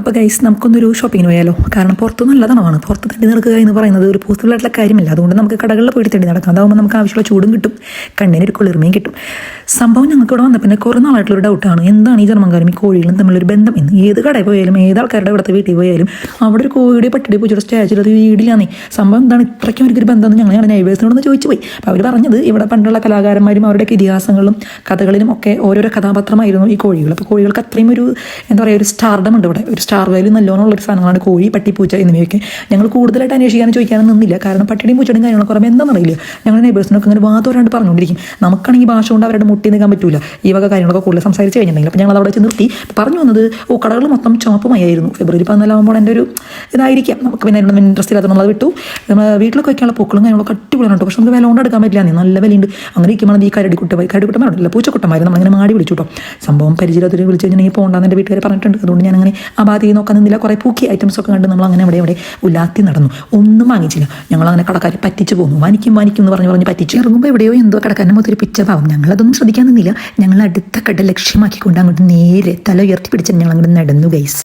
അപ്പോൾ ഗൈസ് നമുക്കൊന്നൊരു ഷോപ്പിങ്ങിന് പോയാലോ? കാരണം പുറത്ത് നല്ല തണവാണ്. പുറത്ത് തണ്ടി നടക്കുക എന്ന് പറയുന്നത് ഒരു പോസിബിളായിട്ടുള്ള കാര്യമില്ല. അതുകൊണ്ട് നമുക്ക് കടകളിൽ പോയിട്ട് തണ്ടി നടക്കാം. അതാകുമ്പോൾ നമുക്ക് ആവശ്യമുള്ള ചൂടും കിട്ടും, കണ്ണിനൊരു കുളിർമയും കിട്ടും. സംഭവം ഞങ്ങൾക്ക് ഇവിടെ വന്ന പിന്നെ കുറേ നാളായിട്ടുള്ളൊരു ഡൗട്ടാണ്, എന്താണ് ഈ ജർമ്മൻകാരും ഈ കോഴികളും തമ്മിലൊരു ബന്ധം എന്ന്. ഏത് കടയിൽ പോയാലും ഏത് ആൾക്കാരുടെ ഇവിടുത്തെ വീട്ടിൽ പോയാലും അവിടെ ഒരു കോഴിയുടെ പട്ടിയുടെ പൂച്ചയുടെ സ്റ്റാച്ചു അത് വീടിലാന്നേ. സംഭവം എന്താണ് ഇത്രയ്ക്കും അവർക്കൊരു ബന്ധം? ഞങ്ങൾ നൈബേഴ്സിനോടൊന്ന് ചോദിച്ചു പോയി. അപ്പോൾ അവർ പറഞ്ഞത് ഇവിടെ പണ്ടുള്ള കലാകാരന്മാരും അവരുടെയൊക്കെ ഇതിഹാസങ്ങളും കഥകളിലും ഒക്കെ ഓരോരോ കഥാപാത്രമായിരുന്നു ഈ കോഴികൾ. അപ്പോൾ കോഴികൾക്ക് അത്രയും ഒരു എന്താ പറയുക, ഒരു സ്റ്റാർഡം ഉണ്ട് ഇവിടെ, ഒരു സ്റ്റാർ വാല്യൂ നല്ലോണമുള്ളൊരു സാധനങ്ങളാണ് കോഴി, പട്ടി, പൂച്ച എന്നിവയൊക്കെ. ഞങ്ങൾ കൂടുതലായിട്ട് അന്വേഷിക്കാനും ചോദിക്കാനും നിന്നില്ല. കാരണം പട്ടിയുടെയും പൂച്ചയുടെയും കാര്യങ്ങളൊക്കെ പറയുമ്പോൾ എന്താണെന്നറിയില്ല. ഞങ്ങൾ നെയ്ബേഴ്സിനൊക്കെ അങ്ങനെ വാതോരാണ്ട് പറഞ്ഞുകൊണ്ടിരിക്കും. നമുക്കാണെങ്കിൽ ഭാഷ കൊണ്ട് അവരുടെ മുട്ടി നിൽക്കാൻ പറ്റില്ല. ഈ വക കാര്യങ്ങളൊക്കെ കൂടുതൽ സംസാരിച്ച് കഴിഞ്ഞിട്ടുണ്ടെങ്കിൽ അപ്പോൾ ഞങ്ങൾ അവിടെ വെച്ച് നിർത്തി. പറഞ്ഞു വന്നത് കടകൾ മൊത്തം ചുവപ്പുമായിരുന്നു. ഫെബ്രുവരി 14 എൻ്റെ ഒരു ഇതായിരിക്കാം. നമുക്ക് പിന്നെ അതിനൊന്നും ഇൻട്രസ്റ്റ് ഇല്ലാത്ത നമ്മളത് വിട്ടു. വീട്ടിലൊക്കെ വയ്ക്കാനുള്ള പൂക്കളും കാര്യങ്ങളൊക്കെ അടിപൊളിയാണ്. പക്ഷെ നമുക്ക് വില കൊണ്ട് എടുക്കാൻ പറ്റില്ല, നല്ല വിലയുണ്ട്. അങ്ങനെ ഇരിക്കുമ്പോൾ ഈ കരടിക്കുട്ടന്മാരുണ്ടല്ല, പൂച്ചക്കുട്ടന്മാർ നമ്മളിങ്ങനെ മാടി വിളിച്ചു കേട്ടോ. സംഭവം പരിചയത്തിൽ വിളിച്ചു കഴിഞ്ഞാൽ ഈ പോകണ്ടെന്ന് എൻ്റെ വീട്ടുകാർ പറഞ്ഞിട്ടുണ്ട്. അതുകൊണ്ട് ഞാൻ അങ്ങനെ ആ ഭാഗത്തേക്ക് നോക്കാൻ നിന്നില്ല. കുറേ പൂക്കി ഐറ്റംസ് ഒക്കെ കണ്ട് നമ്മൾ അങ്ങനെ അവിടെ ഉലാത്തി നടന്നു. ഒന്നും വാങ്ങിച്ചില്ല. ഞങ്ങളങ്ങനെ കടക്കാരെ പറ്റിച്ച് പോകുന്നു. വാനിക്കും എന്ന് പറഞ്ഞ് പറ്റിച്ച് ഇറങ്ങുമ്പോൾ എവിടെയോ എന്തോ കടക്കാരൻ്റെ മൊത്തം ഒരു പിച്ചതാവും. ഞങ്ങളതൊന്നും ശ്രദ്ധിക്കാൻ നിന്നില്ല. ഞങ്ങൾ അടുത്ത കട ലക്ഷ്യമാക്കിക്കൊണ്ട് അങ്ങോട്ട് നേരെ തല ഉയർത്തി പിടിച്ച് ഞങ്ങൾ അങ്ങോട്ട് നടന്നു ഗൈസ്.